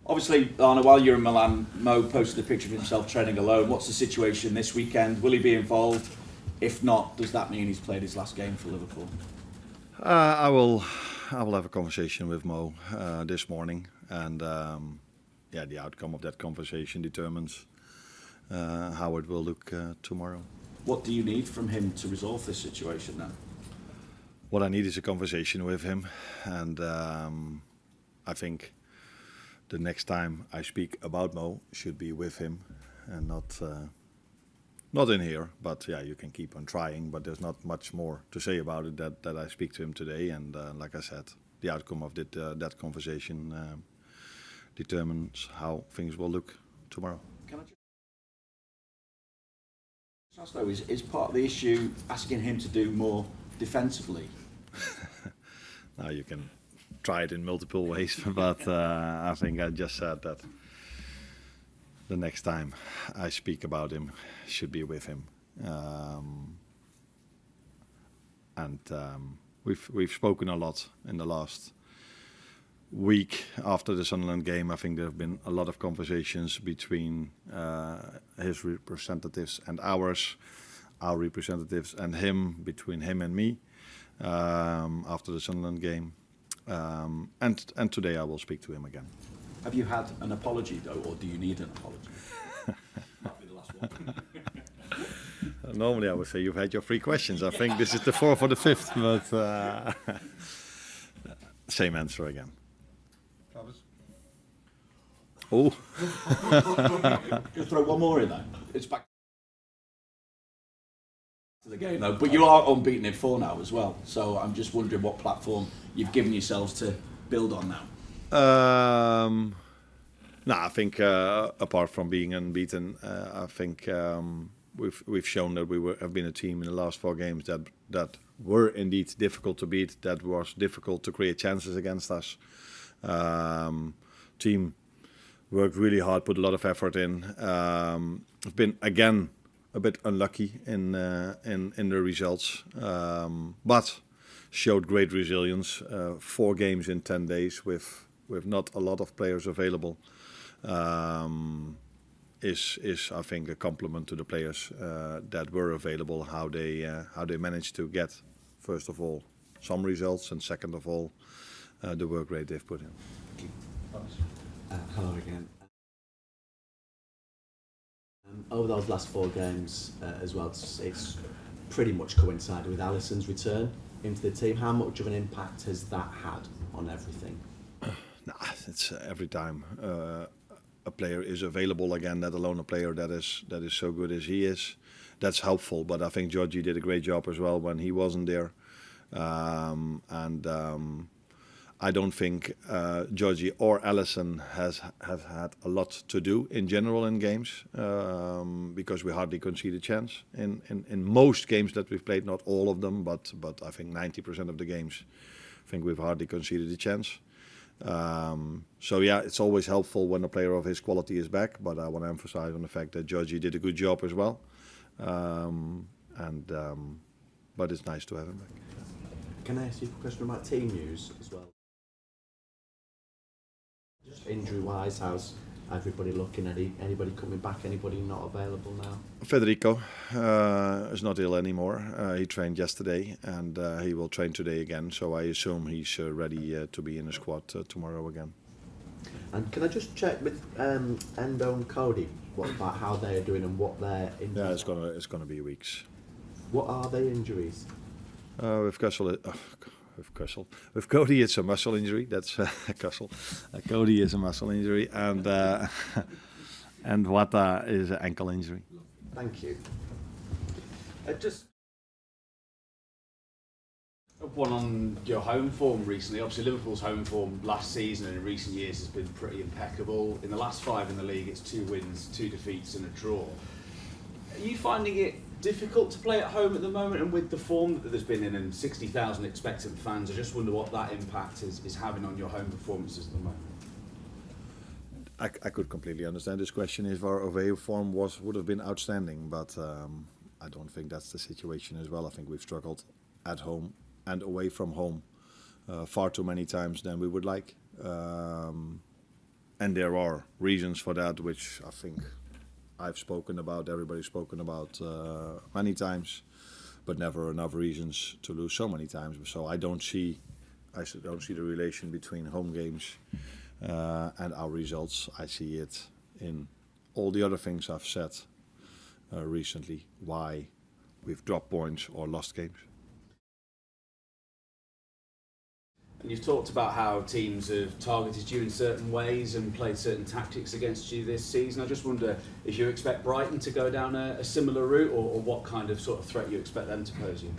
Obviously, Arne, while you're in Milan, Mo posted a picture of himself training alone. What's the situation this weekend? Will he be involved? If not, does that mean he's played his last game for Liverpool? I will have a conversation with Mo this morning, and the outcome of that conversation determines how it will look tomorrow. What do you need from him to resolve this situation now? What I need is a conversation with him, and I think the next time I speak about Mo should be with him and not in here. But yeah, you can keep on trying, but there's not much more to say about it that I speak to him today. And like I said, the outcome of that conversation determines how things will look tomorrow. Can I just ask though, is part of the issue asking him to do more defensively? Now you can try it in multiple ways, but I think I just said that the next time I speak about him should be with him, and we've spoken a lot in the last week after the Sunderland game. I think there have been a lot of conversations between his representatives and our representatives and him, between him and me, after the Sunderland game. And today I will speak to him again. Have you had an apology though, or do you need an apology? That'll be the last one. Normally I would say you've had your 3 questions. I think this is the 4th or the 5th, but same answer again. Oh. Just throw one more in there. It's back to the game though, but you are unbeaten in 4 now as well. So I'm just wondering what platform you've given yourselves to build on now. No, I think apart from being unbeaten, I think we've shown that have been a team in the last 4 games that were indeed difficult to beat. That was difficult to create chances against us. Team worked really hard, put a lot of effort in. Have been again a bit unlucky in the results, but showed great resilience. 4 games in 10 days with not a lot of players available is I think a compliment to the players that were available. How they managed to get, first of all, some results, and second of all, the work rate they've put in. Hello again. Over those last 4 games as well, it's pretty much coincided with Alisson's return into the team. How much of an impact has that had on everything? It's every time a player is available again, let alone a player that is so good as he is. That's helpful, but I think Georgie did a great job as well when he wasn't there. I don't think Georgie or Alisson have had a lot to do in general in games because we hardly concede a chance. In most games that we've played, not all of them, but I think 90% of the games, I think we've hardly conceded a chance. So yeah, it's always helpful when a player of his quality is back, but I want to emphasize on the fact that Georgie did a good job as well. But it's nice to have him back. Can I ask you a question about team news as well? Just injury-wise, how's everybody looking? Anybody coming back? Anybody not available now? Federico is not ill anymore. He trained yesterday and he will train today again. So I assume he's ready to be in the squad tomorrow again. And can I just check with Endo and Cody about how they are doing and what their injuries? Yeah, it's gonna be weeks. What are their injuries? With Cody, it's a muscle injury. That's Kussel. Cody is a muscle injury, and Wata is an ankle injury. Thank you. Just one on your home form recently. Obviously, Liverpool's home form last season and in recent years has been pretty impeccable. In the last 5 in the league, it's 2 wins, 2 defeats, and a draw. Are you finding it difficult to play at home at the moment, and with the form that there's been in and 60,000 expectant fans, I just wonder what that impact is having on your home performances at the moment? I could completely understand this question if our away form would have been outstanding, but I don't think that's the situation as well. I think we've struggled at home and away from home far too many times than we would like. and there are reasons for that, which I think I've spoken about, everybody's spoken about many times, but never enough reasons to lose so many times. So I don't see the relation between home games and our results. I see it in all the other things I've said recently, why we've dropped points or lost games. And you've talked about how teams have targeted you in certain ways and played certain tactics against you this season. I just wonder if you expect Brighton to go down a similar route, or what kind of sort of threat you expect them to pose you.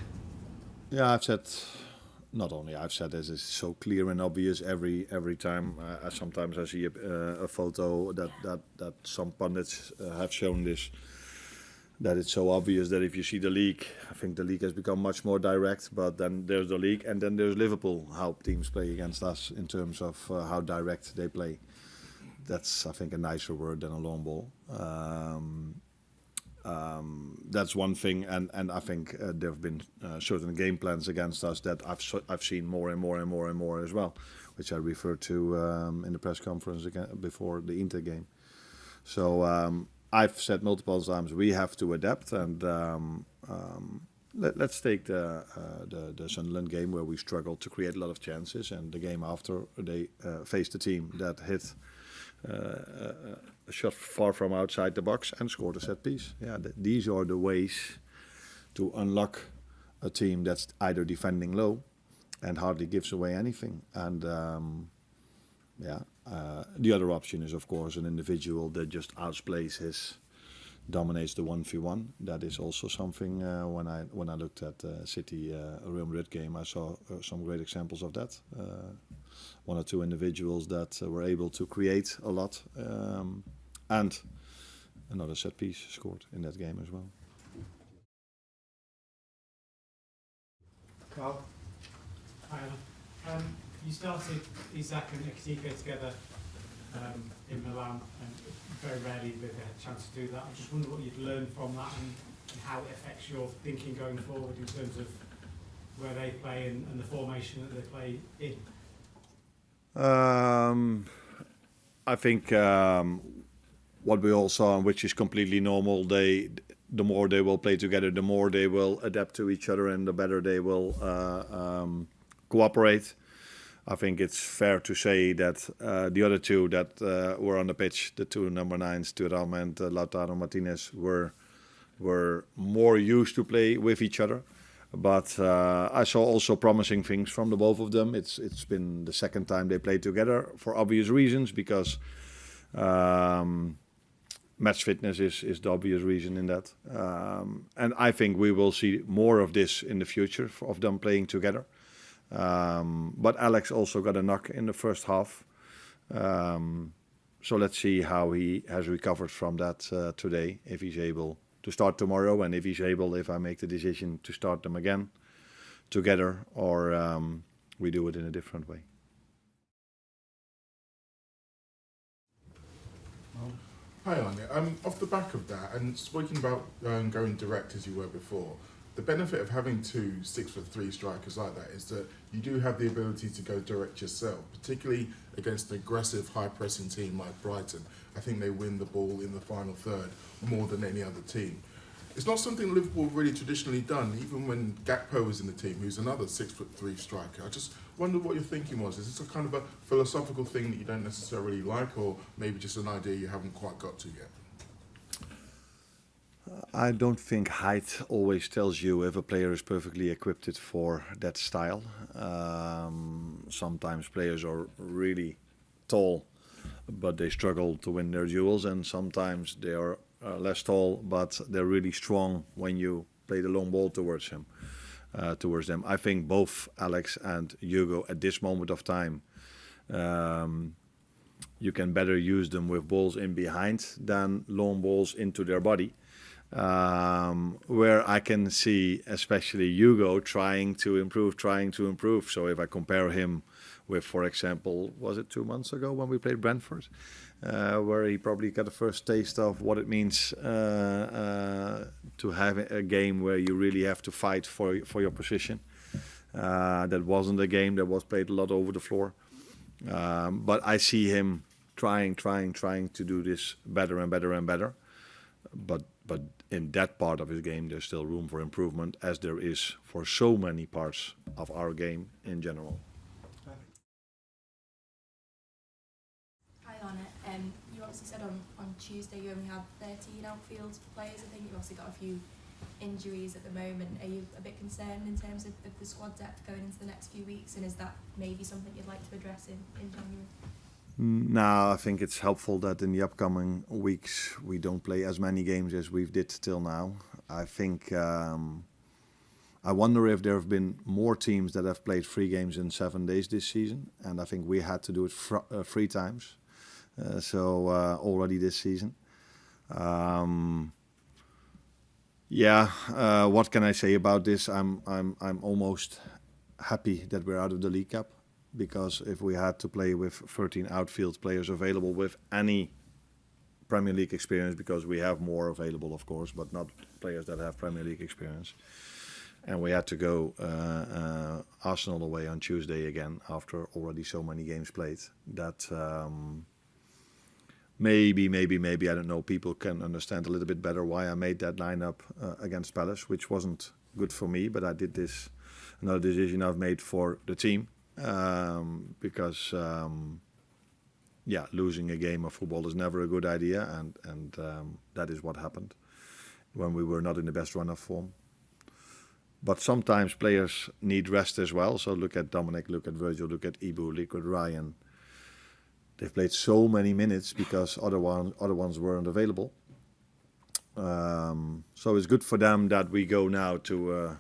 Yeah, I've said this is so clear and obvious every time. Sometimes I see a photo that some pundits have shown this, that it's so obvious that if you see the league, I think the league has become much more direct, but then there's the league and then there's Liverpool, how teams play against us in terms of how direct they play. That's, I think, a nicer word than a long ball. That's one thing, and I think there have been certain game plans against us that I've seen more and more as well, which I referred to in the press conference again before the Inter game. So I've said multiple times we have to adapt, and let's take the Sunderland game where we struggled to create a lot of chances, and the game after they faced a team that hit a shot far from outside the box and scored a set piece. Yeah, these are the ways to unlock a team that's either defending low and hardly gives away anything. And the other option is, of course, an individual that just outplays dominates the 1v1. That is also something. When I looked at City Real Madrid game, I saw some great examples of that. One or two individuals that were able to create a lot, and another set piece scored in that game as well. Carl? Hi, Anna. You started Isaac and Ekitike together in Milan, and very rarely did they have a chance to do that. I just wonder what you've learned from that and how it affects your thinking going forward in terms of where they play and the formation that they play in. I think what we all saw, which is completely normal, the more they will play together, the more they will adapt to each other, and the better they will cooperate. I think it's fair to say that the other two that were on the pitch, the two number 9s, Thuram and Lautaro Martinez, were more used to play with each other. But I saw also promising things from the both of them. It's been the second time they played together for obvious reasons, because match fitness is the obvious reason in that. And I think we will see more of this in the future of them playing together. But Alex also got a knock in the first half. So let's see how he has recovered from that today, if he's able to start tomorrow, and if he's able, if I make the decision to start them again together, or we do it in a different way. Hi Arne, off the back of that, and speaking about going direct as you were before, the benefit of having two 6'3" strikers like that is that you do have the ability to go direct yourself, particularly against an aggressive, high-pressing team like Brighton. I think they win the ball in the final third more than any other team. It's not something Liverpool have really traditionally done, even when Gakpo was in the team, who's another 6'3" striker. I just wonder what your thinking was. Is this a kind of a philosophical thing that you don't necessarily like, or maybe just an idea you haven't quite got to yet? I don't think height always tells you if a player is perfectly equipped for that style. Sometimes players are really tall, but they struggle to win their duels, and sometimes they are less tall, but they're really strong when you play the long ball towards them. I think both Alex and Hugo at this moment of time, you can better use them with balls in behind than long balls into their body. Where I can see especially Hugo trying to improve. So if I compare him with, for example, was it 2 months ago when we played Brentford, where he probably got the first taste of what it means to have a game where you really have to fight for your position. That wasn't a game that was played a lot over the floor. But I see him trying to do this better and better and better. But in that part of his game, there's still room for improvement, as there is for so many parts of our game in general. Hi Arne, you obviously said on Tuesday you only had 13 outfield players. I think you've obviously got a few injuries at the moment. Are you a bit concerned in terms of the squad depth going into the next few weeks, and is that maybe something you'd like to address in January? No, I think it's helpful that in the upcoming weeks we don't play as many games as we've did till now. I think I wonder if there have been more teams that have played 3 games in 7 days this season, and I think we had to do it 3 times. Already this season. What can I say about this? I'm almost happy that we're out of the League Cup, because if we had to play with 13 outfield players available with any Premier League experience, because we have more available, of course, but not players that have Premier League experience, and we had to go Arsenal away on Tuesday again after already so many games played, that maybe, I don't know, people can understand a little bit better why I made that lineup against Palace, which wasn't good for me, but I did this, another decision I've made for the team, because losing a game of football is never a good idea, and that is what happened when we were not in the best run of form. But sometimes players need rest as well, so look at Dominic, look at Virgil, look at Ibu, look at Ryan. They've played so many minutes because other ones weren't available. So it's good for them that we go now to a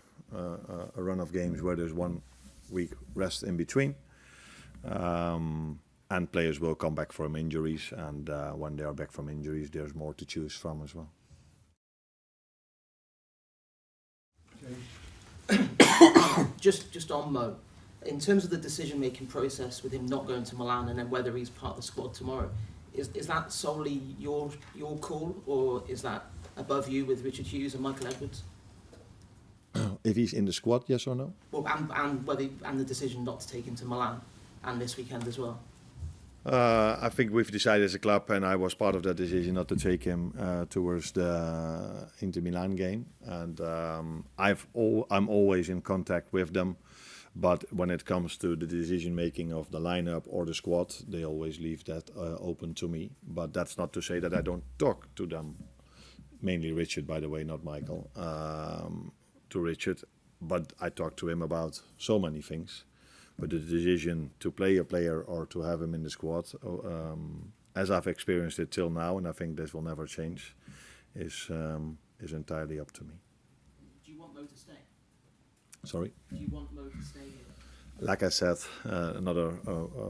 run of games where there's 1 week rest in between. And players will come back from injuries, and when they are back from injuries, there's more to choose from as well. Just on Mo, in terms of the decision-making process with him not going to Milan and then whether he's part of the squad tomorrow, is that solely your call, or is that above you with Richard Hughes and Michael Edwards? If he's in the squad, yes or no? Well, and the decision not to take him to Milan and this weekend as well. I think we've decided as a club, and I was part of that decision, not to take him towards the Inter Milan game. And I'm always in contact with them. But when it comes to the decision making of the lineup or the squad, they always leave that open to me. But that's not to say that I don't talk to them. Mainly Richard, by the way, not Michael. To Richard, but I talk to him about so many things. But the decision to play a player or to have him in the squad, as I've experienced it till now, and I think this will never change, is entirely up to me. Do you want Mo to stay? Sorry? Do you want Mo to stay here? Like I said, another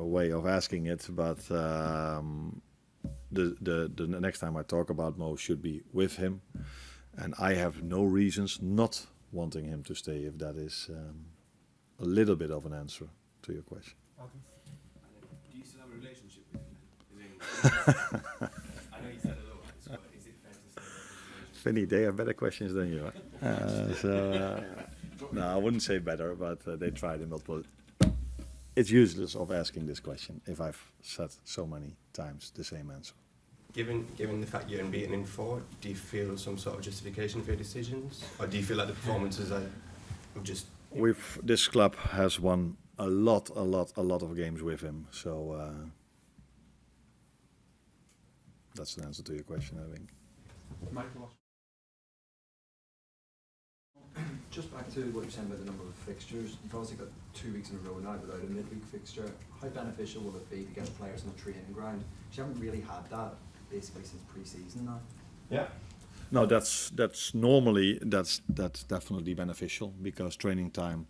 way of asking it, but the next time I talk about Mo should be with him, and I have no reasons not wanting him to stay, if that is a little bit of an answer to your question. Do you still have a relationship with him? I know you said otherwise, but is it fair to say that Vinny, they have better questions than you. No, I wouldn't say better, but they tried in multiple. It's useless of asking this question if I've said so many times the same answer. Given the fact you're unbeaten in 4, do you feel some sort of justification for your decisions, or do you feel like the performances are just? This club has won a lot of games with him, so that's the answer to your question, I think. Michael. Just back to what you're saying about the number of fixtures. You've obviously got 2 weeks in a row now without a midweek fixture. How beneficial will it be to get players on the training ground? You haven't really had that basically since pre-season now. Yeah. No, that's definitely beneficial, because training time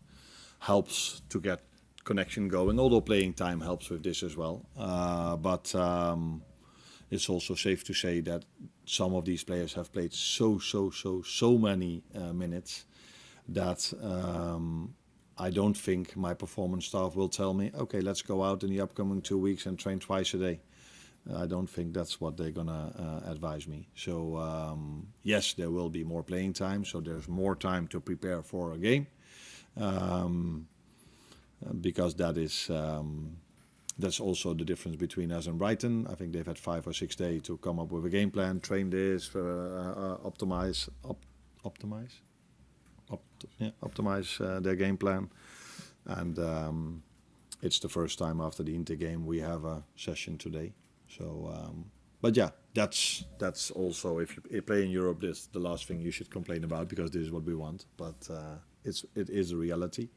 helps to get connection going. Although playing time helps with this as well. But it's also safe to say that some of these players have played so many minutes that I don't think my performance staff will tell me, okay, let's go out in the upcoming 2 weeks and train twice a day. I don't think that's what they're gonna advise me. So yes, there will be more playing time, so there's more time to prepare for a game, because that is that's also the difference between us and Brighton. I think they've had 5 or 6 days to come up with a game plan, train this, optimize their game plan. And it's the first time after the Inter game we have a session today. So, but yeah, that's also, if you play in Europe, this the last thing you should complain about, because this is what we want. But it is a reality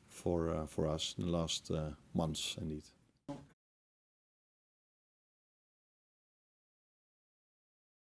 for us in the last months indeed.